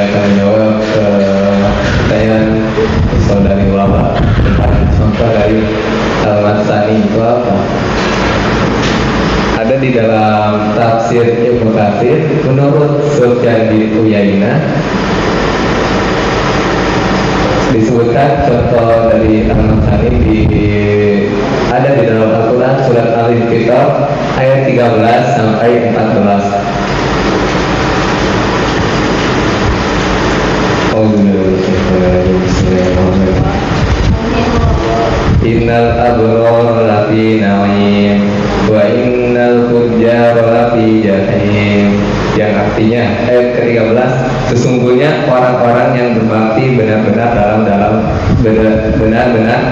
akan menjawab pertanyaan saudari ulama tentang contoh dari al-Masani itu apa? Ada di dalam tafsir Ibnu Katsir menurut Sufyan bin Uyainah disebutkan contoh dari al-Masani ada di dalam Al-Quran surat Al-Infitar ayat 13 sampai 14. Innal abrara lafi na'im wa innal fujjara lafi jahim. Yang artinya ayat ke-13, sesungguhnya orang-orang yang berbakti benar-benar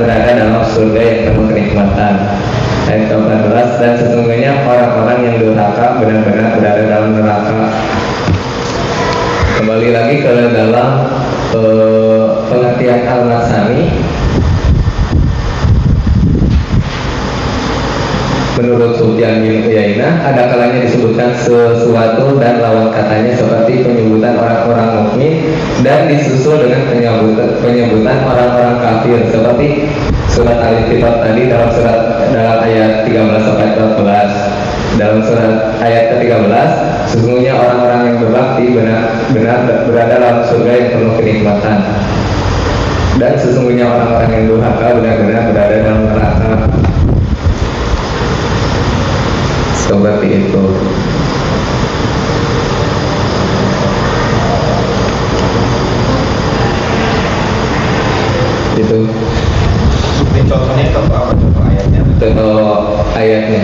berada dalam surga yang penuh kenikmatan. Ayat ke-14, dan sesungguhnya orang-orang yang durhaka benar-benar berada dalam neraka. Kembali lagi ke dalam pengertian al-Masani. Menurut Sufyan bin Uyainah, ada kalanya disebutkan sesuatu dan lawan katanya seperti penyebutan orang-orang mukmin dan disusul dengan penyebutan orang-orang kafir seperti surat Al-Infitar tadi dalam ayat 13 sampai 14. Dalam surat ayat ke-13, sesungguhnya orang-orang yang berbakti benar berada dalam surga yang penuh kenikmatan. Dan sesungguhnya orang-orang yang durhaka benar-benar berada dalam neraka. Seperti itu. Itu. Ini contohnya apa? Contoh ayatnya. Contoh ayatnya.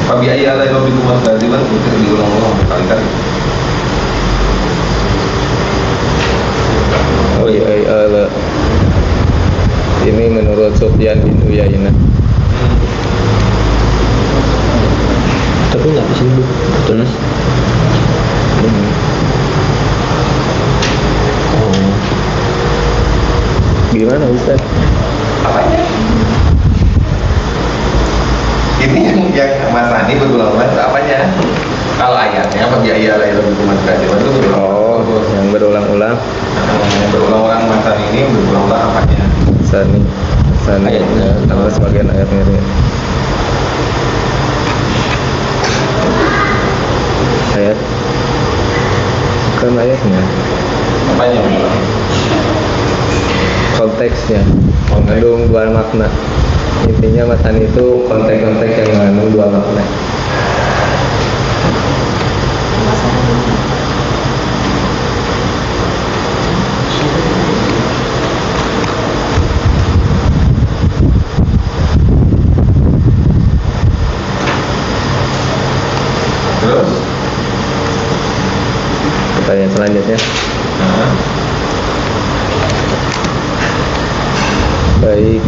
Fabi ayat lain lebih kuat tadi kan diulang-ulang berkali-kali. Oh iya, ini menurut Sufyan bin Uyainah. Tapi nggak bisa hidup terus. Gimana Ustaz? Apanya? Ini yang Mas Ani berulang-ulang itu apanya? Kalau ayatnya Fabi ayat lain lebih kuat tadi itu berulang. Yang berulang-ulang. Yang berulang-ulang Mas Ani ini berulang-ulang apanya? Sani Ayatnya. tambah sebagian ayatnya ini. Ayat kan ayatnya Apanya? konteksnya mengandung dua makna. Intinya matan itu konteks-konteks yang mengandung dua makna. Terus? Pertanyaan selanjutnya. Baik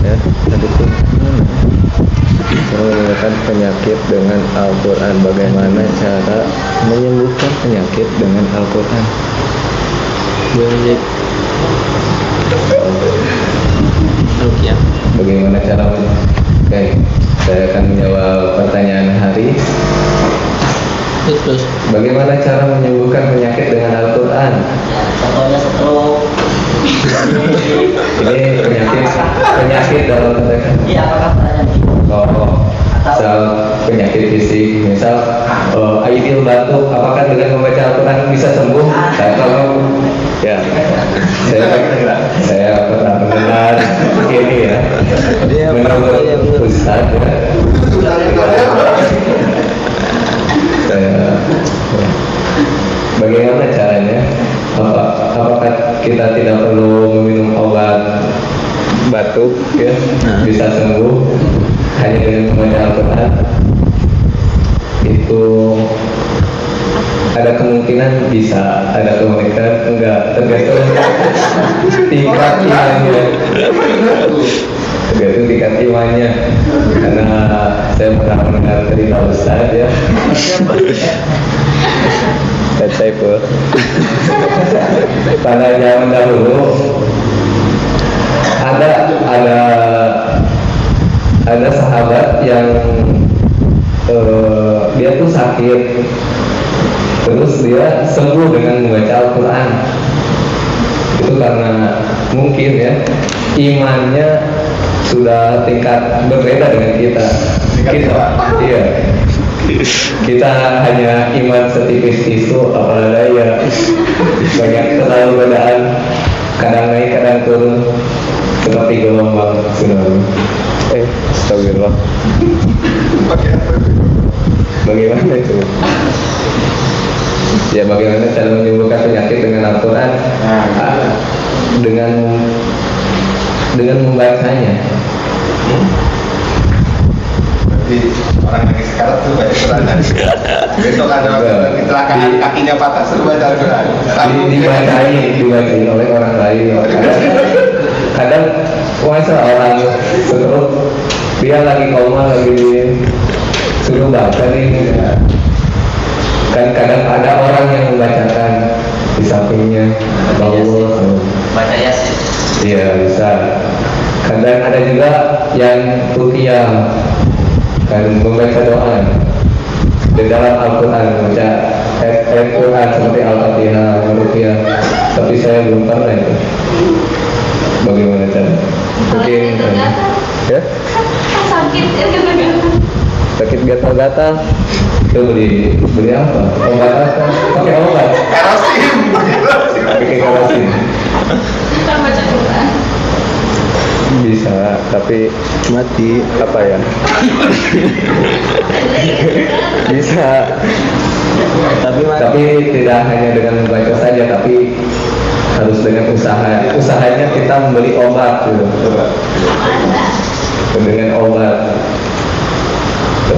ya. Tadi itu mana? Menyembuhkan penyakit dengan Al-Quran. Bagaimana cara menyembuhkan penyakit dengan Al-Quran? Rukyah. Bagaimana cara Oke, saya akan menjawab pertanyaan hari. Terus Bagaimana cara menyembuhkan penyakit dengan Al-Quran? contohnya stroke. Ini penyakit dalam konteks. Iya, apakah pertanyaan Misal penyakit fisik, misal aidil batuk, apakah dengan membaca Al-Quran bisa sembuh? Ya, saya pernah mendengar ini ya. Menurut Ustaz ya. Bagaimana caranya? Apakah kita tidak perlu meminum obat batuk ya, bisa sembuh hanya dengan membaca Al-Quran? Itu ada kemungkinan bisa, ada kemungkinan enggak, tergantung tingkat imannya. Tergantung tingkat imannya. Karena saya pernah mendengar cerita Ustaz ya. Ustaz Saiful. Pada zaman dahulu ada sahabat yang dia tuh sakit terus dia sembuh dengan membaca Al-Quran. Itu karena mungkin ya imannya sudah tingkat berbeda dengan kita. Iya. Kita hanya iman setipis tisu, apalagi ya banyak terlalu godaan, kadang naik kadang turun seperti gelombang tsunami. Astagfirullah. Bagaimana itu? Ya bagaimana cara menyembuhkan penyakit dengan Al-Quran? Dengan membacanya. Berarti orang lagi sekarat tuh baca Quran. Besok ada kecelakaan kakinya patah suruh baca Al-Quran. Dibacain oleh orang lain. Kadang masa orang stroke dia lagi koma lagi suruh baca nih. Kan kadang ada orang yang membacakan di sampingnya baca Yasin. Iya bisa. Kadang ada juga yang ruqyah kan membaca doa di dalam Al-Quran, membaca ayat Quran seperti Al-Fatihah, ruqyah. Tapi saya belum pernah itu. Bagaimana cara? Mungkin ya? Sakit gatal-gatal. Itu beli apa? Obat apa? Pakai obat. Kerosin. Pakai kerosin. Bisa, tapi mati apa ya? Bisa. Tapi tidak hanya dengan membaca saja, tapi harus dengan usaha. Usahanya kita membeli obat gitu. Dengan obat.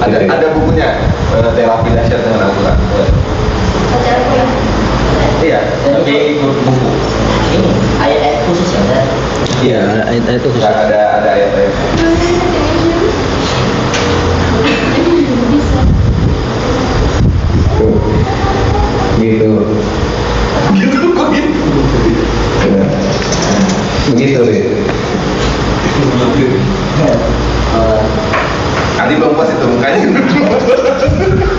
Ada bukunya terapi dahsyat dengan Al-Quran. Iya, tapi ikut buku. Ini ayat-ayat khusus ya, ada. Iya, ayat-ayat itu khusus. Ada ayat-ayat. Tuh. Gitu. Gitu kok gitu. Ya. Begitu deh. Nanti belum puas itu mukanya.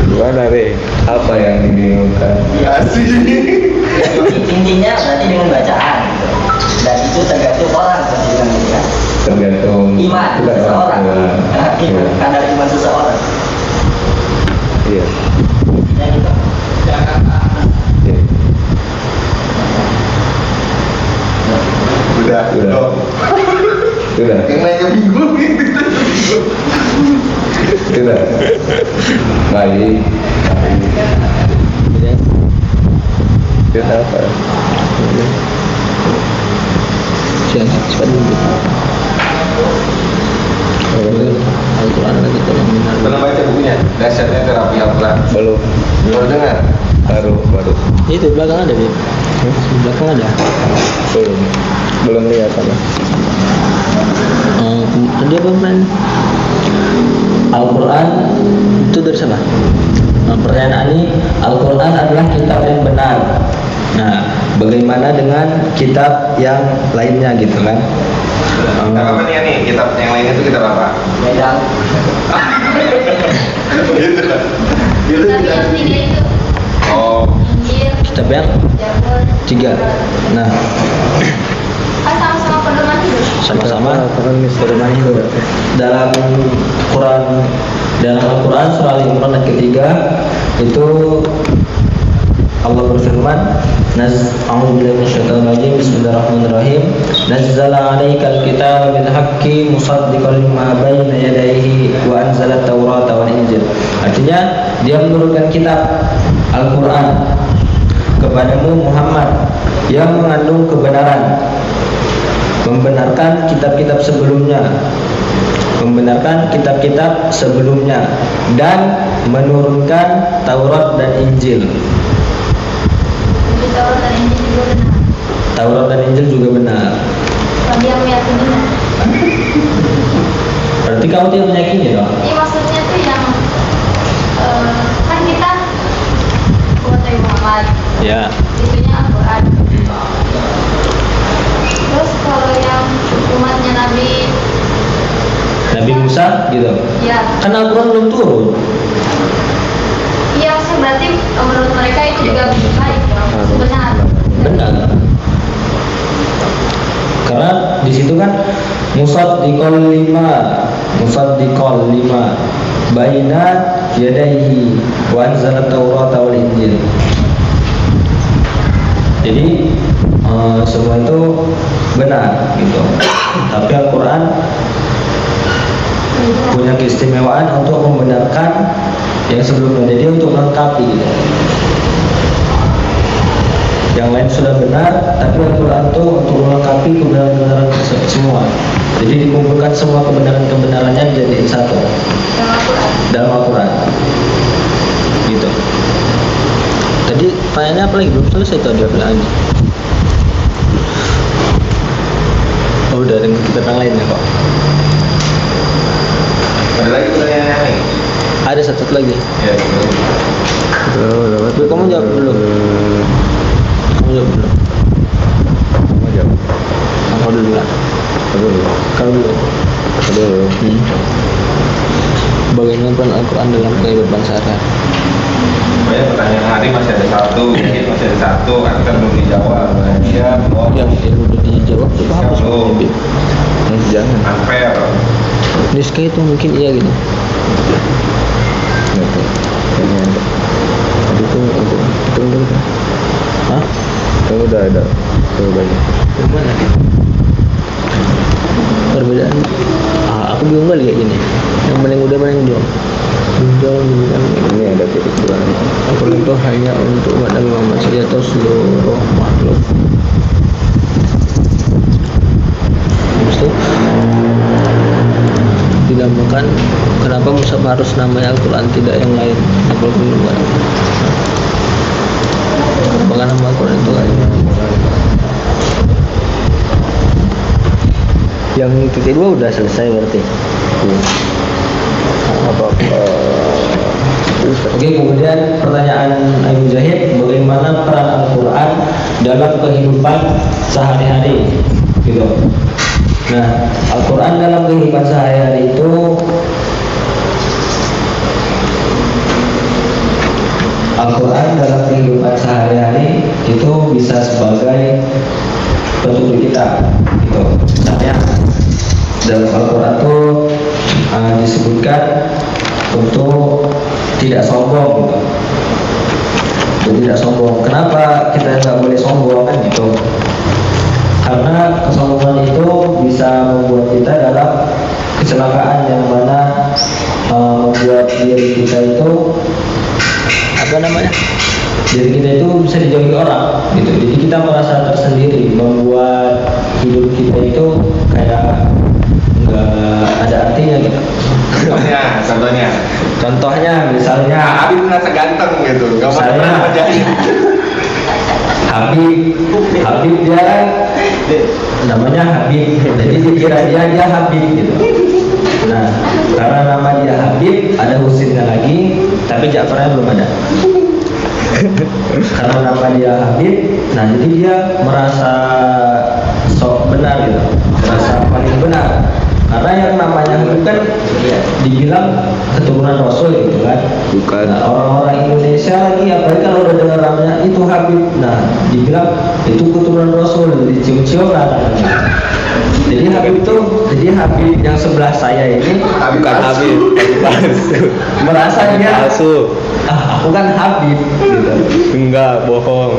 Gimana deh? Apa yang dibingungkan? Asik. Intinya berarti dengan bacaan gitu. Dan itu tergantung orang dengan dia. Tergantung Iman seseorang. Kadar iman seseorang. Iya. Dan itu Iya. Udah. Sudah. Yang nanya bingung gitu. Sudah. Baik. Iya. Itu apa? Siapa? Cepat dulu. Al-Quran lagi tolong benar. Belum baca bukunya. Dahsyatnya terapi Al-Quran. Belum. Baru dengar. Baru. Itu belakang ada deh. Belakang ada. Belum lihat apa. Dia pemain Al-Quran itu dari siapa? Pertanyaan ini, Al-Quran adalah kitab yang benar. Nah, bagaimana dengan kitab yang lainnya gitu kan? Kitab apa nih? Kitab yang lainnya itu kitab apa? Medang. Gitu. Gitu. Tapi yang tiga itu Oh. Injil, Kitab yang Zabur, 3. Nah, sama-sama pedoman hidup. sama-sama pedoman hidup. Dalam Al-Quran surah Al-Imran ayat ketiga itu Allah berfirman, A'udzubillahi minasyaitonir rajim. Bismillahirrahmanirrahim. Nazzala 'alaikal kitaba bil haqqi musaddiqan lima baina yadayhi wa anzala at-taurata wal injil. Artinya dia menurunkan kitab Al-Quran kepadamu Muhammad yang mengandung kebenaran, membenarkan kitab-kitab sebelumnya, dan menurunkan Taurat dan Injil. Jadi Taurat dan Injil juga benar. Taurat dan Injil juga benar. Kalau dia meyakininya. Berarti kamu tidak meyakini dong? Ini maksudnya tuh yang kan kita buat Nabi Muhammad, Ya. itunya Al-Quran. Terus kalau yang umatnya Nabi Musa gitu. ya Kan Al-Quran belum turun. iya saya berarti menurut mereka itu juga baik dong, benar. Benar. Karena di situ kan musaddiqal lima baina yadayhi wa anzala taurata wal injil. Jadi semua itu benar gitu. Tapi Al-Quran punya keistimewaan untuk membenarkan yang sebelumnya, jadi untuk melengkapi gitu. Yang lain sudah benar, tapi Al-Quran itu untuk melengkapi kebenaran-kebenaran semua. Jadi dikumpulkan semua kebenaran-kebenarannya jadi satu dalam Al-Quran. Gitu. Tadi pertanyaannya apa lagi? Belum selesai tadi apa lagi? Oh, udah dengan kita yang lain ya kok. Ada lagi pertanyaan nih? Ada satu lagi. Ya, gitu. Tapi kamu jawab dulu. Kamu jawab dulu. Kamu jawab. Aku dulu lah. Kau dulu. Bagaimana peran Al-Quran dalam kehidupan sehari-hari? Banyak pertanyaan hari masih ada satu, mungkin masih ada satu, kan belum dijawab. Nah, dia mau Yang udah dijawab coba hapus Kalau- Bib. Jangan. unfair. Niska itu mungkin iya gitu. Ini ada. Tadi itu dulu kan. Hah? Itu udah ada. Tuh banyak. Gimana? Perbedaan. Aku bingung kali kayak gini. Yang paling muda paling jauh. Ini ada titik dua. Al-Quran itu hanya untuk umat Nabi Muhammad saja atau seluruh makhluk. Habis itu dinamakan, kenapa Mushaf harus namanya Al-Quran tidak yang lain? Al-Quran bukan. Kenapa nama Al-Quran itu lain? Yang titik dua udah selesai berarti. Oke, kemudian pertanyaan Abu Zahid, bagaimana peran Al-Quran dalam kehidupan sehari-hari? Gitu. Nah, Al-Quran dalam kehidupan sehari-hari itu bisa sebagai petunjuk kita. Gitu. Misalnya dalam Al-Quran itu disebutkan untuk tidak sombong gitu. Untuk tidak sombong. Kenapa kita nggak boleh sombong kan gitu? Karena kesombongan itu bisa membuat kita dalam kecelakaan yang mana membuat diri kita itu apa namanya? Diri kita itu bisa dijauhi orang gitu. Jadi kita merasa tersendiri, membuat hidup kita itu kayak nggak ada artinya gitu. Contohnya misalnya Habib merasa ganteng gitu, nggak mau Saya- pernah jadi. Habib dia namanya Habib, jadi dikira dia Habib gitu. Nah, karena nama dia Habib, ada Husinnya lagi, tapi Ja'farnya belum ada. Karena nama dia Habib, nah jadi dia merasa sok benar gitu, merasa paling benar. Karena yang namanya Habib kan dibilang keturunan Rasul gitu kan. Bukan. Nah, orang-orang Indonesia lagi apalagi kalau udah dengar namanya itu Habib, nah dibilang itu keturunan Rasul, dicium-cium lah namanya. Jadi Habib yang sebelah saya ini Bukan Habib, palsu. merasa dia Palsu. aku kan Habib gitu. Enggak, bohong.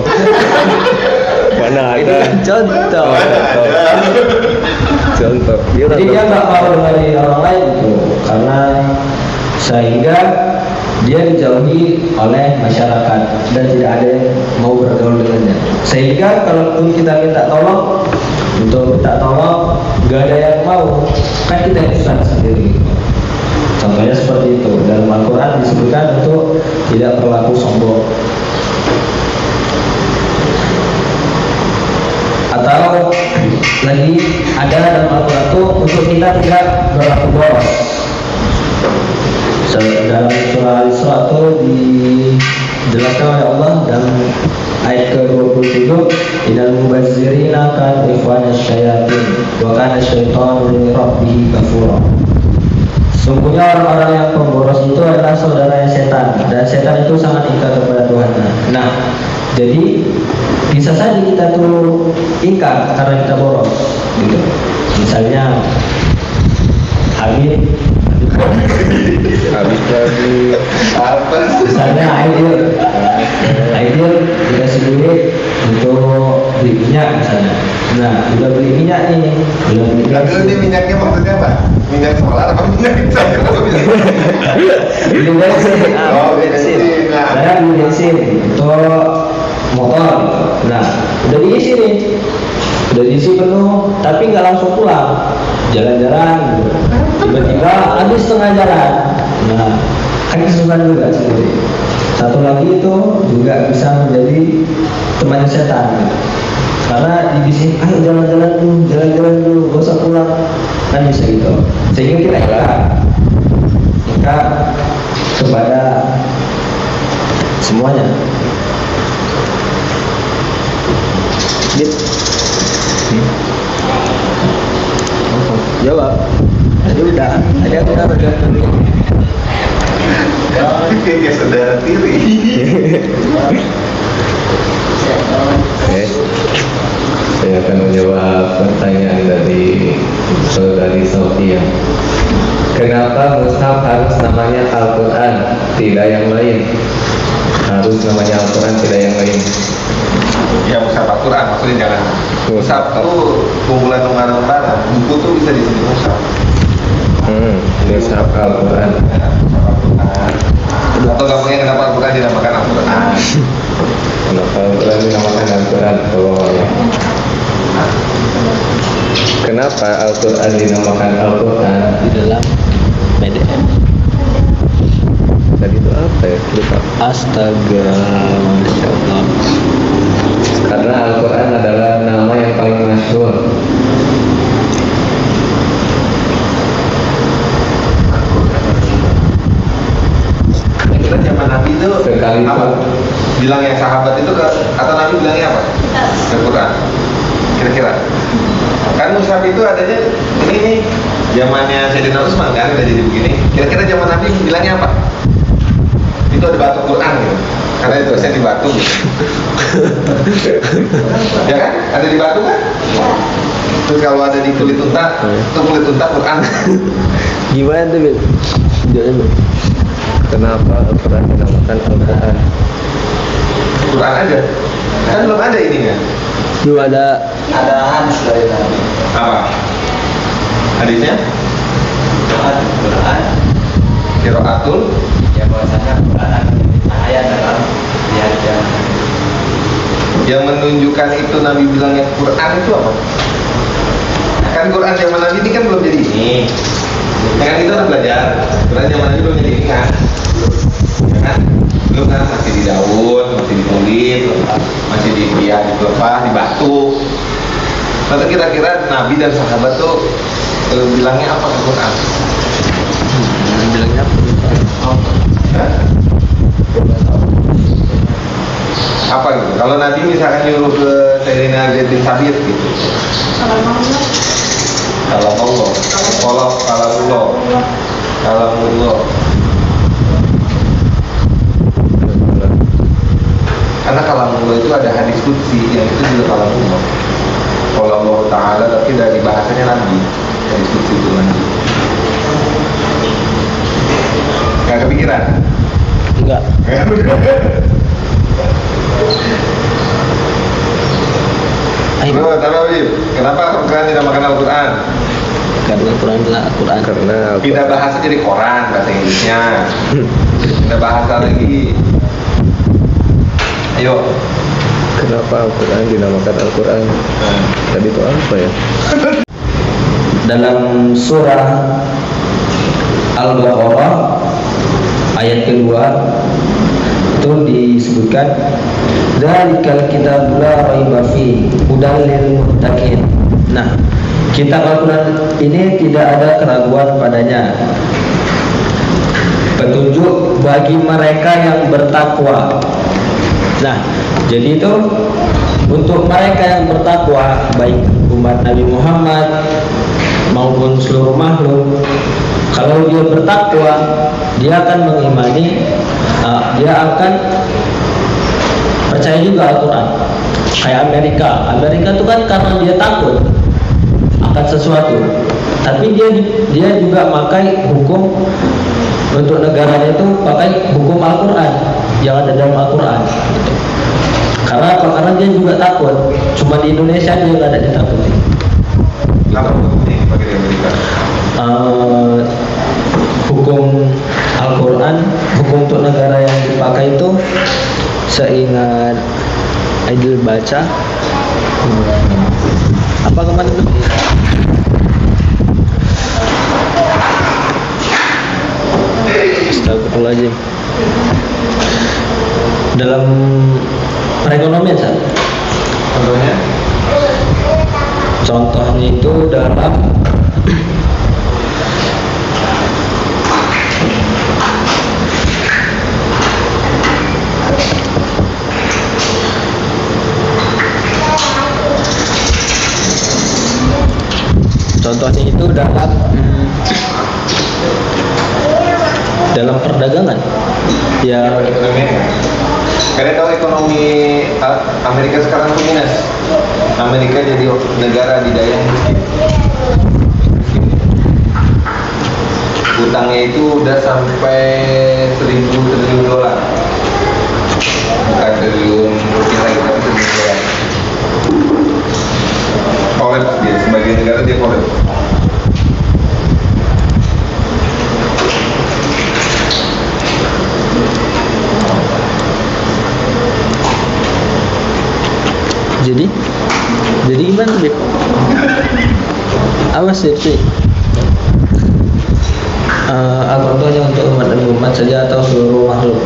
Mana Itu ada? kan contoh. Contoh. Jadi dia nggak mau dari orang lain gitu, karena sehingga dia dijauhi oleh masyarakat dan tidak ada yang mau bergaul dengannya. Sehingga kalaupun kita minta tolong, nggak ada yang mau, kan kita yang susah sendiri. Contohnya seperti itu. Dalam Al-Quran disebutkan untuk tidak berlaku sombong. Atau lagi ada dalam Al-Quran itu untuk kita tidak berlaku boros. Dalam surah Al-Isra itu dijelaskan oleh Allah dalam ayat ke-27, innal mubazzirina kanu ikhwana syayatin wa kana syaitanu li rabbih kafura. Sungguhnya orang-orang yang pemboros itu adalah saudaranya setan, dan setan itu sangat ingkar kepada Tuhannya. Nah, jadi bisa saja kita tuh ingkar karena kita boros, gitu. Misalnya Habib Apa? misalnya Aidil dikasih duit untuk beli minyak misalnya. Nah, udah beli minyak nih, udah beli Lalu ini bensin. minyaknya maksudnya apa? Minyak solar apa minyak sayur? Beli bensin, Oh, bensin. Nah. saya beli bensin untuk motor gitu. Nah, udah diisi nih, udah diisi penuh, tapi nggak langsung pulang, jalan-jalan gitu. Tiba-tiba habis setengah jalan. Nah, kan kesusahan juga sendiri. Satu lagi itu juga bisa menjadi temannya setan gitu. Karena dibisik, ayo jalan-jalan dulu, gak usah pulang, kan bisa gitu. Sehingga kita ingkar kepada semuanya. Jawab. Tadi udah, ada kita bergantung. Kayak saudara tiri. Oke, saya akan menjawab pertanyaan dari saudari Sofia. Kenapa mushaf harus namanya Al-Quran, tidak yang lain? Harus namanya Al-Quran, tidak yang lain. Ya mushaf Al-Quran maksudnya jangan. Mushaf itu kumpulan lembaran-lembaran. Buku tuh bisa disebut mushaf. Mushaf Al-Quran. Ya, mushaf Al-Quran. Atau gampangnya kenapa Al-Quran dinamakan Al-Quran? Kenapa Al-Quran dinamakan Al-Quran? Oh, ya. Kenapa Al-Quran dinamakan Al-Quran? Di dalam PDF. Tadi itu apa ya? Lupa. Astaga, Masya Allah. Karena Al-Quran adalah nama yang paling masyhur. Kita zaman Nabi itu Sekali apa? itu. Bilang yang sahabat itu ke, atau Nabi bilangnya apa? Al-Quran. Kira-kira. Kan mushaf itu adanya ini nih zamannya Sayyidina Utsman kan udah jadi begini. Kira-kira zaman Nabi bilangnya apa? Itu ada batu Quran gitu. Karena itu saya di batu gitu. Ya kan? Ada di batu kan? Terus kalau ada di kulit unta, itu kulit unta Quran. Gimana tuh, Bil? Jawabnya. Kenapa Al-Quran dinamakan Al-Quran? Quran aja. Kan belum ada ininya. Belum ada. Ada hadis dari Nabi. Apa? Hadisnya? Quran Qiraatul yang bahwasanya Quran akan menjadi cahaya dalam di hari kiamat. yang menunjukkan itu Nabi bilangnya Quran itu apa? Kan Quran zaman Nabi ini kan belum jadi ini. Ya kan kita udah belajar. Quran zaman Nabi belum jadi ini kan? Ya kan? Belum kan masih di daun, masih di kulit, masih di biak, di pelepah, di batu. Lalu kira-kira Nabi dan sahabat tuh bilangnya apa ke Quran? Bilangnya apa? Hah? Apa gitu? Kalau Nabi misalkan nyuruh ke Sayyidina Zaid bin Sabit gitu. Kalau Allah, kalau Allah. Karena kalamullah itu ada hadis qudsi yang itu juga kalamullah. Kalau Allah Ta'ala tapi dari bahasanya Nabi, hadis qudsi itu Nabi. Gak kepikiran? Enggak. Bro, Tarawih, kenapa Al-Quran dinamakan Al-Quran? Karena Quran adalah Al-Quran. Karena Pindah bahasa jadi koran bahasa Inggrisnya. Pindah bahasa lagi. Ayo. kenapa Al-Quran dinamakan Al-Quran? Tadi itu apa ya? Dalam surah Al-Baqarah ayat kedua itu disebutkan dzalikal kitabul la raiba fi hudal lil muttaqin. Nah, kitab Al-Quran ini tidak ada keraguan padanya, petunjuk bagi mereka yang bertakwa. Nah, jadi itu untuk mereka yang bertakwa, baik umat Nabi Muhammad maupun seluruh makhluk, kalau dia bertakwa, dia akan mengimani, dia akan percaya juga Al-Quran. Kayak Amerika itu kan karena dia takut akan sesuatu, tapi dia juga pakai hukum untuk negaranya itu pakai hukum Al-Quran yang ada dalam Al-Quran. Karena apa? Karena dia juga takut. Cuma di Indonesia dia nggak ada ditakuti. Kenapa penting pakai di Amerika? Hukum Al-Quran, hukum untuk negara yang dipakai itu seingat Aidil baca apa kemarin tuh? Astagfirullahaladzim. Dalam perekonomian, Sat. Contohnya itu dalam dalam perdagangan ya. Kalian tahu ekonomi Amerika sekarang tuh minus. Amerika jadi negara adidaya yang miskin. Utangnya itu udah sampai 1.000 triliun dolar. Bukan triliun rupiah lagi, tapi triliun dolar. Kolaps dia, sebagai negara dia kolaps. Jadi gimana Beb? Awas ya sih. Contohnya untuk umat dan umat saja atau seluruh makhluk.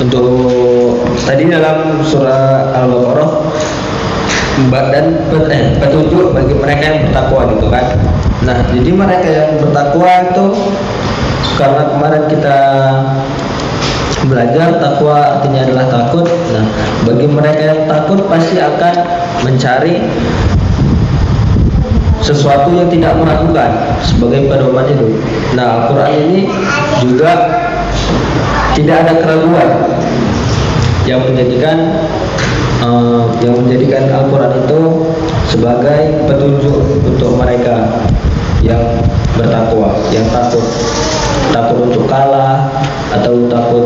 Untuk tadi dalam surah Al-Baqarah dan petunjuk bagi mereka yang bertakwa gitu kan. Nah, jadi mereka yang bertakwa itu karena kemarin kita belajar takwa artinya adalah takut. Nah, bagi mereka yang takut pasti akan mencari sesuatu yang tidak meragukan sebagai pedoman hidup. Nah, Al-Quran ini juga tidak ada keraguan yang menjadikan Al-Quran itu sebagai petunjuk untuk mereka yang bertakwa, yang takut untuk kalah atau takut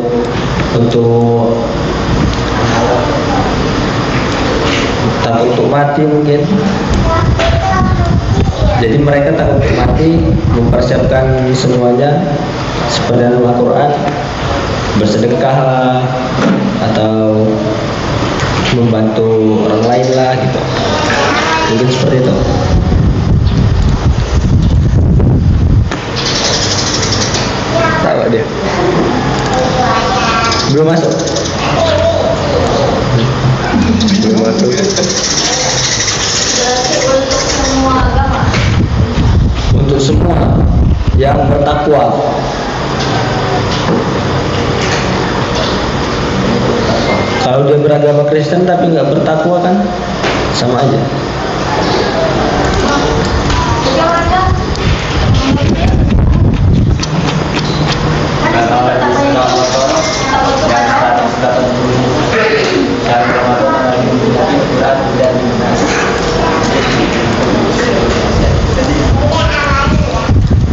untuk mati mungkin. Jadi mereka takut untuk mati, mempersiapkan semuanya seperti dalam Al-Quran, bersedekahlah atau membantu orang lain lah gitu. Mungkin seperti itu. Tahu dia. Belum masuk. Belum masuk. Untuk semua agama. Untuk semua yang bertakwa. Kalau dia beragama Kristen tapi nggak bertakwa kan sama aja.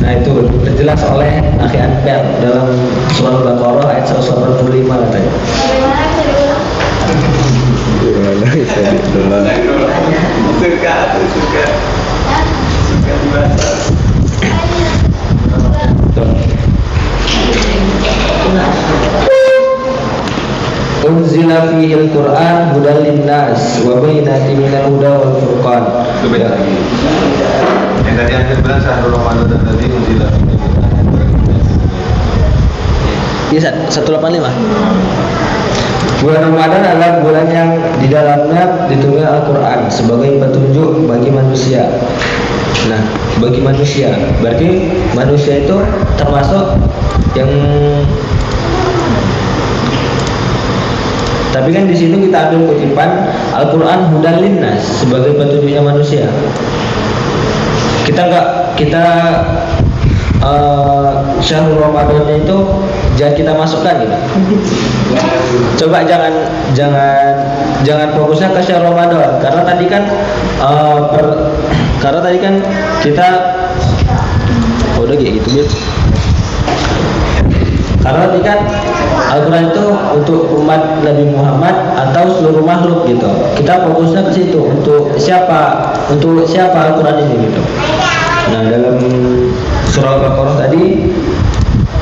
Nah itu diperjelas oleh Akhi Anper dalam surah Al-Baqarah ayat 185 katanya. Gimana bisa ditelan? Suka dibahas. Unzila fihil Qur'an hudal linnas wa bayyinatin minal huda wal furqan. Itu beda lagi. Yang tadi Anda bilang syahrul Ramadan dan tadi unzila fihil Qur'an. Iya, 185. Bulan Ramadan adalah bulan yang di dalamnya diturunkan Al-Quran sebagai petunjuk bagi manusia. Nah, bagi manusia, berarti manusia itu termasuk yang. Tapi kan di sini kita ambil kutipan Al-Quran hudal linnas sebagai petunjuknya manusia. kita syahrul Ramadan itu jangan kita masukkan gitu. Coba jangan fokusnya ke syahrul Ramadan karena tadi kan kita udah kayak gitu gitu. Karena tadi kan Al-Quran itu untuk umat Nabi Muhammad atau seluruh makhluk gitu. Kita fokusnya ke situ untuk siapa Al-Quran ini gitu. Nah dalam surah Al-Baqarah tadi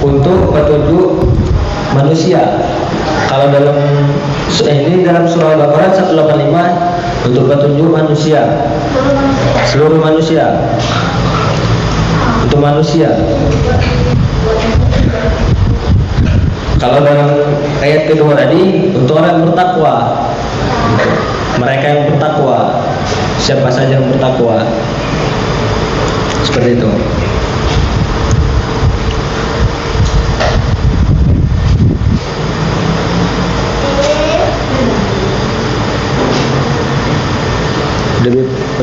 untuk petunjuk manusia. Kalau dalam surah Al-Baqarah 185 untuk petunjuk manusia, seluruh manusia, untuk manusia. Kalau dalam ayat kedua tadi untuk orang yang bertakwa, mereka yang bertakwa, siapa saja yang bertakwa, seperti itu.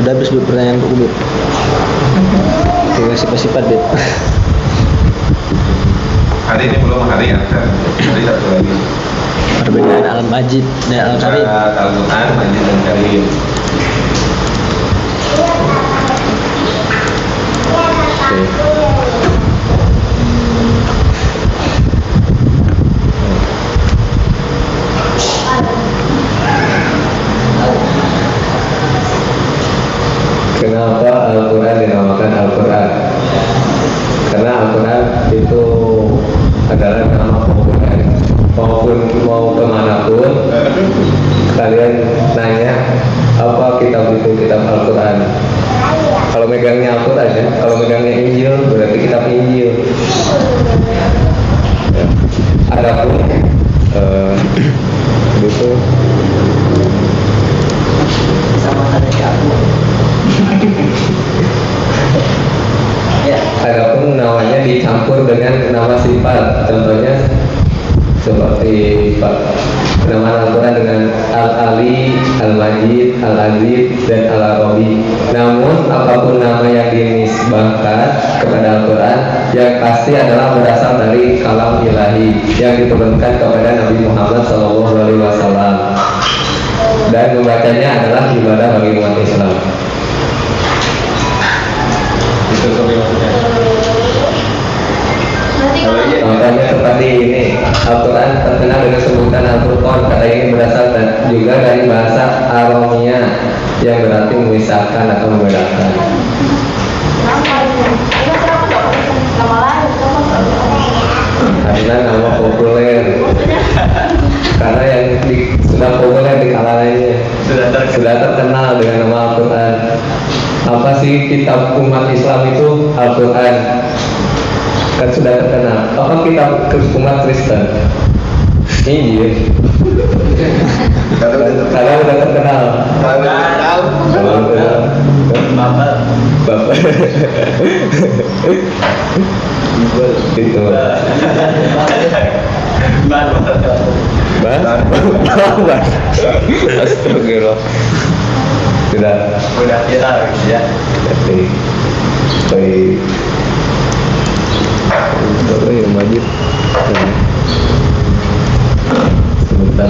Udah habis pertanyaan ke Ubit. Tinggal sifat-sifat Bit. Hari ini belum hari akhir. Hari satu lagi. Perbedaan Al-Majid dan Al-Karim. Al-Quran, Majid dan Karim. Kenapa Al-Quran dinamakan Al-Quran? Karena Al-Quran itu adalah nama populer. Maupun mau kemanapun kalian nanya apa kitab itu, kitab Al-Quran. Kalau megangnya Al-Quran ya, kalau megangnya Injil berarti kitab Injil. Adapun itu sama ada aku. Ya. adapun namanya dicampur dengan nama sifat, contohnya seperti nama Al-Quran dengan Al-Ali, Al-Majid, Al-Aziz, dan Al-Arabi. Namun apapun nama yang dinisbahkan kepada Al-Quran, yang pasti adalah berasal dari kalam ilahi yang diturunkan kepada Nabi Muhammad SAW, dan membacanya adalah ibadah bagi umat Islam. Itu sampai maksudnya. Berarti kalau Contohnya seperti ini, Al-Quran terkenal dengan sebutan Al-Furqan. Kata ini berasal juga dari bahasa Aromia yang berarti memisahkan atau membedakan. kenapa itu? Itu kenapa nggak pakai nama lain? Karena nama populer, karena yang sudah populer di kalangannya, sudah terkenal dengan nama Al-Quran. Apa sih kitab umat Islam itu? Al-Quran. Kan sudah terkenal. Apa kitab umat Kristen? Injil. Karena sudah terkenal. Kalau udah Bapak. Itu. Bas. Astagfirullah. Sudah kita ya. Baik. Baik. Kalau yang wajib sebentar.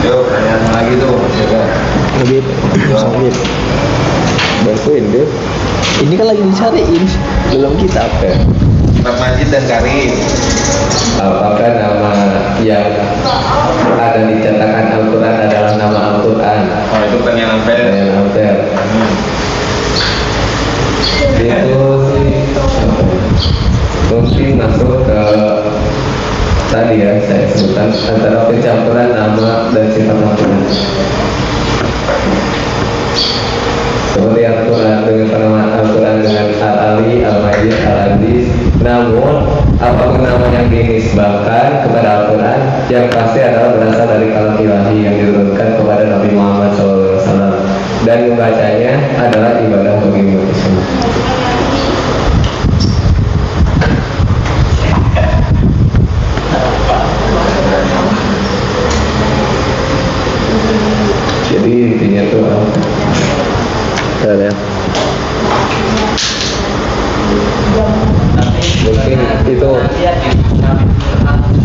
Yuk, pertanyaan lagi tuh. Ubit, Ubit. Bantuin dia. Ini kan lagi dicariin, belum kitab ya. Kitab Majid dan Karim. Apakah nama yang ada di cetakan Al-Quran adalah nama Al-Quran? Oh, itu pertanyaan fair. Yang Al-Quran itu mungkin masuk ke tadi ya saya sebutkan antara pencampuran nama dan sifat Al-Quran. Seperti Al-Quran dengan penamaan Al-Quran dengan Al-Ali, Al-Majid, Al-Aziz. Namun apapun nama yang dinisbahkan kepada Al-Quran, yang pasti adalah berasal dari kalam ilahi yang diturunkan kepada Nabi Muhammad SAW, dan membacanya adalah ibadah bagi umat Islam.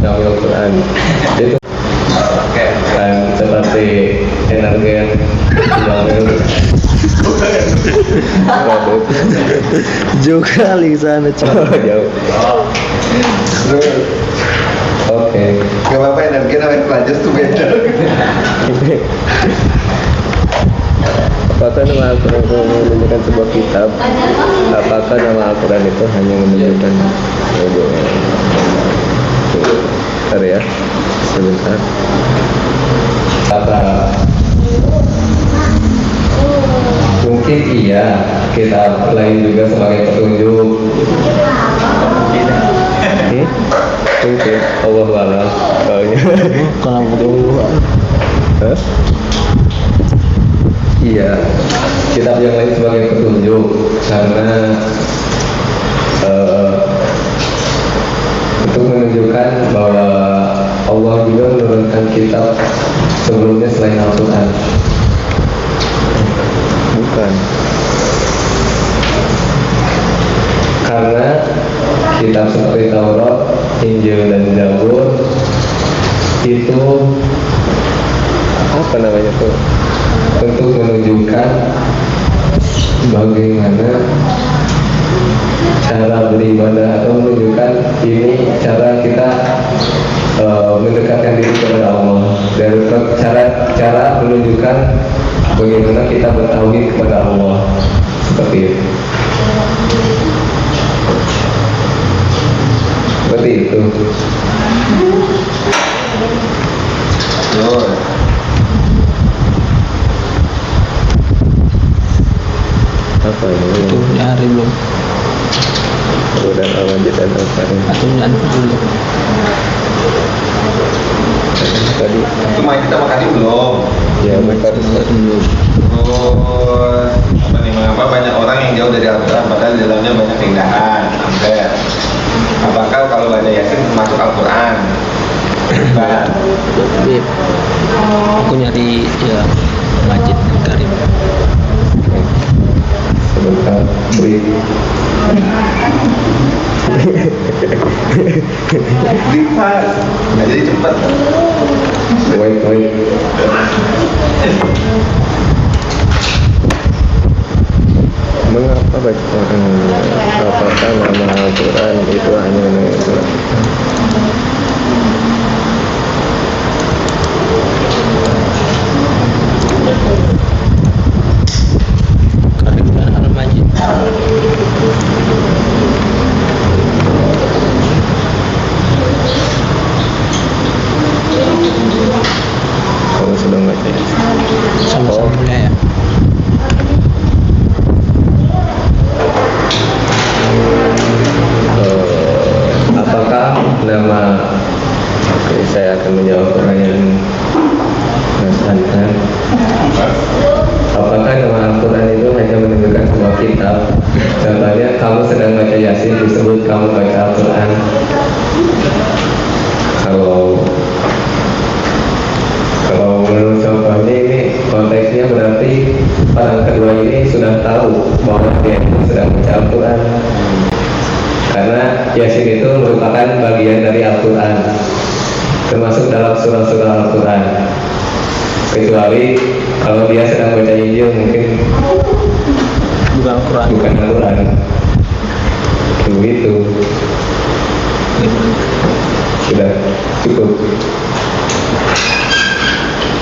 Syamil Quran itu kan seperti energen Syamil Jauh kali sana jauh. Oke. Gak apa-apa, energi namanya pelajar tuh beda. Apakah nama Al-Quran itu menunjukkan sebuah kitab? Apakah nama Al-Quran itu hanya menunjukkan Bentar ya, sebentar. Kata mungkin iya, kitab lain juga sebagai petunjuk. Mungkin Allah alam kalau begitu. Hah? Iya, kitab yang lain sebagai petunjuk karena untuk menunjukkan bahwa Allah juga menurunkan kitab sebelumnya selain Al-Quran. Bukan. Karena kitab seperti Taurat, Injil dan Zabur itu apa namanya tuh? Untuk menunjukkan bagaimana cara beribadah atau menunjukkan ini cara kita mendekatkan diri kepada Allah, dan cara menunjukkan bagaimana kita bertauhid kepada Allah, seperti itu. Seperti itu. Apa ini? Itu nyari belum? Dan al-Majid dan al-Karim. Atau nyari dulu? Tadi. Itu kita makan belum? Ya, bukan. Belum. Terus apa nih, mengapa banyak orang yang jauh dari Al-Quran padahal di dalamnya banyak keindahan? Amber. Apakah kalau baca Yasin termasuk Al-Quran? Bukan. Beb. Aku nyari ya Majid dan Karim. Sebentar, beri. Lipat. Nggak jadi cepat. Wait. Mengapa apakah nama Al-Quran itu hanya menunjukkan? Karim dan Al-Majid. Kamu sedang baca ya? Sama-sama ya. Apakah nama? Oke, saya akan menjawab pertanyaan Mas Anton. Apakah nama Al-Quran itu hanya menunjukkan sebuah kitab? Contohnya, kamu sedang baca Yasin disebut kamu baca Al-Quran. Kalau menurut contohnya ini konteksnya berarti orang kedua ini sudah tahu bahwa dia itu sedang baca Al-Quran. Karena Yasin itu merupakan bagian dari Al-Quran, termasuk dalam surah-surah Al-Quran. Kecuali kalau dia sedang baca Injil mungkin Bukan Al-Quran. bukan Al-Quran. Begitu. Sudah cukup.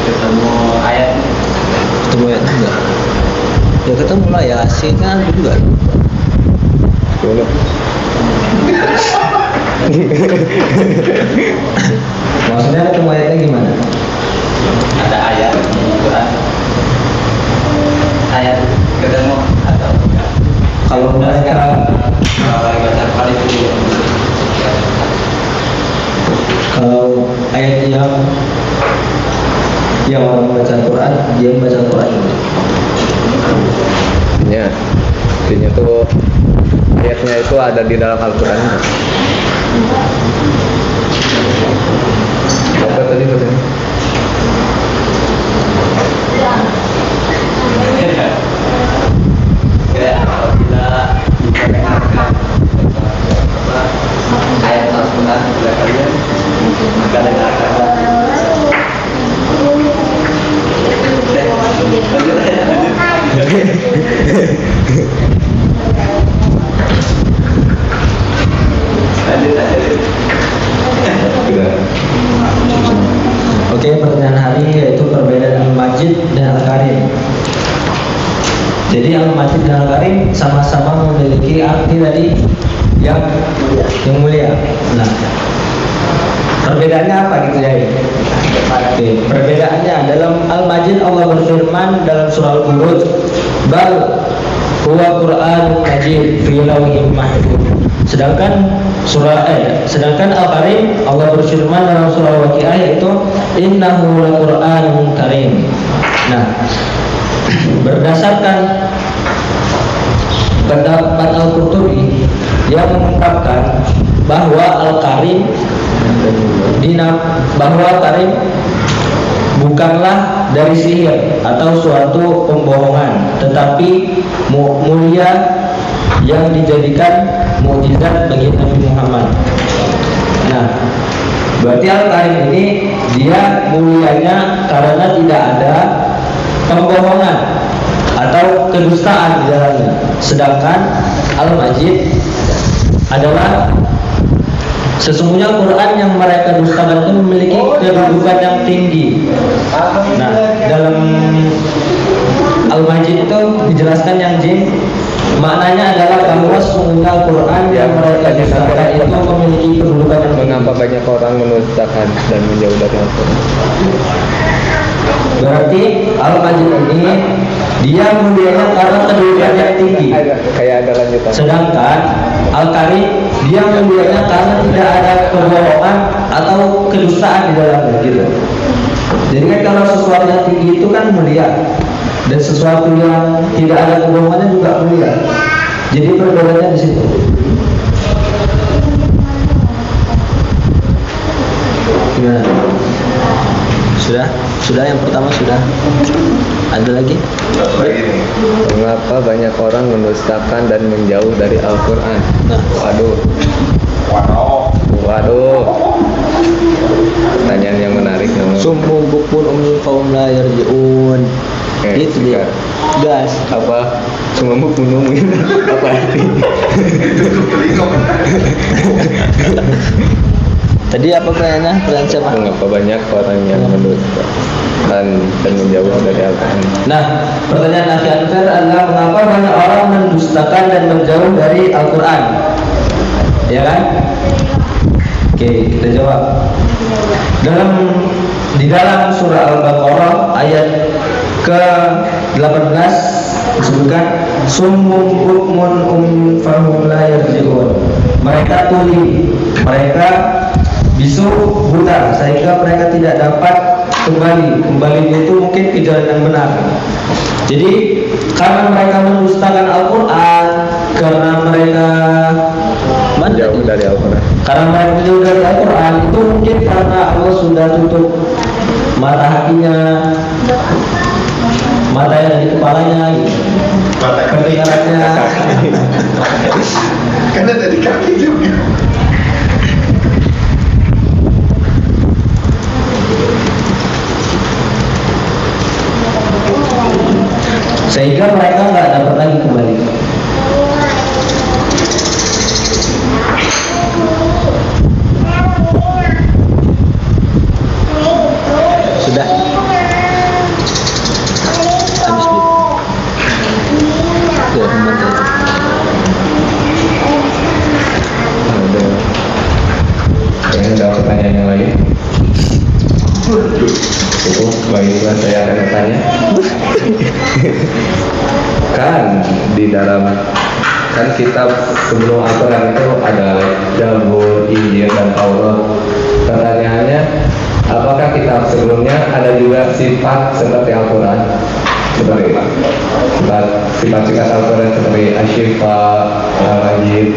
Ketemu ayat Ketemu ya enggak? Ya ketemu lah ya, Yasin kan ada juga. Gimana? Maksudnya ketemu ayatnya gimana? ada ayat di Quran, ayat ketemu atau enggak? Kalau mereka Baca kali itu kalau ayat yang orang baca Al-Quran, dia baca Al-Quran. Artinya tuh ayatnya itu ada di dalam Al-Quran. Apa tadi katanya? apabila diperkenalkan ayat Al-Quran benar kepada kalian, maka dengarkanlah. Oke, pertanyaan hari yaitu perbedaan Al-Majid dan Al-Karim. Jadi Al-Majid dan Al-Karim sama-sama memiliki arti tadi yang mulia. Nah, perbedaannya apa gitu ya? Oke, perbedaannya dalam Al-Majid Allah berfirman dalam surah Al-Buruj, "Bal huwa Qur'anun Majid fi lawhin mahfuz." Sedangkan Al-Karim Allah berfirman dalam surah Al-Waqiah yaitu innahu laqur'anun karim. Nah, berdasarkan pendapat Al-Qurtubi yang mengungkapkan bahwa Al-Karim bukanlah dari sihir atau suatu pembohongan, tetapi mulia yang dijadikan mukjizat bagi Nabi Muhammad. Nah, berarti Al-Karim ini dia mulianya karena tidak ada pembohongan atau kedustaan di dalamnya. Sedangkan Al-Majid adalah sesungguhnya Quran yang mereka dustakan itu memiliki kedudukan yang tinggi. Nah, dalam Al-Majid itu dijelaskan yang jin, maknanya adalah bahwa sesungguhnya Quran yang mereka dustakan itu memiliki kedudukan yang tinggi. Mengapa banyak orang mendustakan dan menjauh dari Al-Quran? Berarti Al-Majid ini dia mulianya karena kedudukan yang tinggi. Kayak ada lanjutan. Sedangkan Al-Karim dia mulianya karena tidak ada kebohongan atau kedustaan di dalamnya gitu. Jadi kan kalau sesuatu yang tinggi itu kan mulia, dan sesuatu yang tidak ada kebohongannya juga mulia. Jadi perbedaannya di situ. Gimana? Sudah yang pertama sudah. Ada lagi? Lagi nih. Mengapa banyak orang mendustakan dan menjauh dari Al-Quran? Nah, Waduh. Pertanyaan yang menarik namanya. summun bukmun umyun fahum la yarji'un. Itu dia. Gas. Apa? Cuma mau ngomongin apa artinya? Tadi apa pertanyaannya? Pertanyaan siapa? Mengapa banyak orang yang mendustakan dan menjauh dari Al-Quran? Nah, pertanyaan Akhi Anwar adalah mengapa banyak orang mendustakan dan menjauh dari Al-Quran? Ya kan? Oke, kita jawab. Di dalam surah Al-Baqarah ayat ke-18 disebutkan summun bukmun fahum la yarji'un. Mereka tuli, mereka bisu, buta, sehingga mereka tidak dapat kembalinya itu mungkin ke jalan yang benar. Jadi karena mereka mendustakan Al-Quran, karena mereka Jauh dari Al-Quran. karena mereka menjauh dari Al-Quran, itu mungkin karena Allah sudah tutup mata hatinya, mata yang ada di kepalanya, pendengarannya. Karena dari kaki juga. Sehingga mereka nggak dapat lagi kembali. Sudah. Habis beli. Tuh, membantu itu. Ada pertanyaan yang lain? Cukup, baiklah saya akan bertanya. Kan di dalam kitab sebelum Al-Quran itu ada Zabur, Injil, dan Taurat. Pertanyaannya, apakah kitab sebelumnya ada juga sifat seperti Al-Quran? Seperti sifat Al-Quran seperti Asy-Syifa, Al-Majid,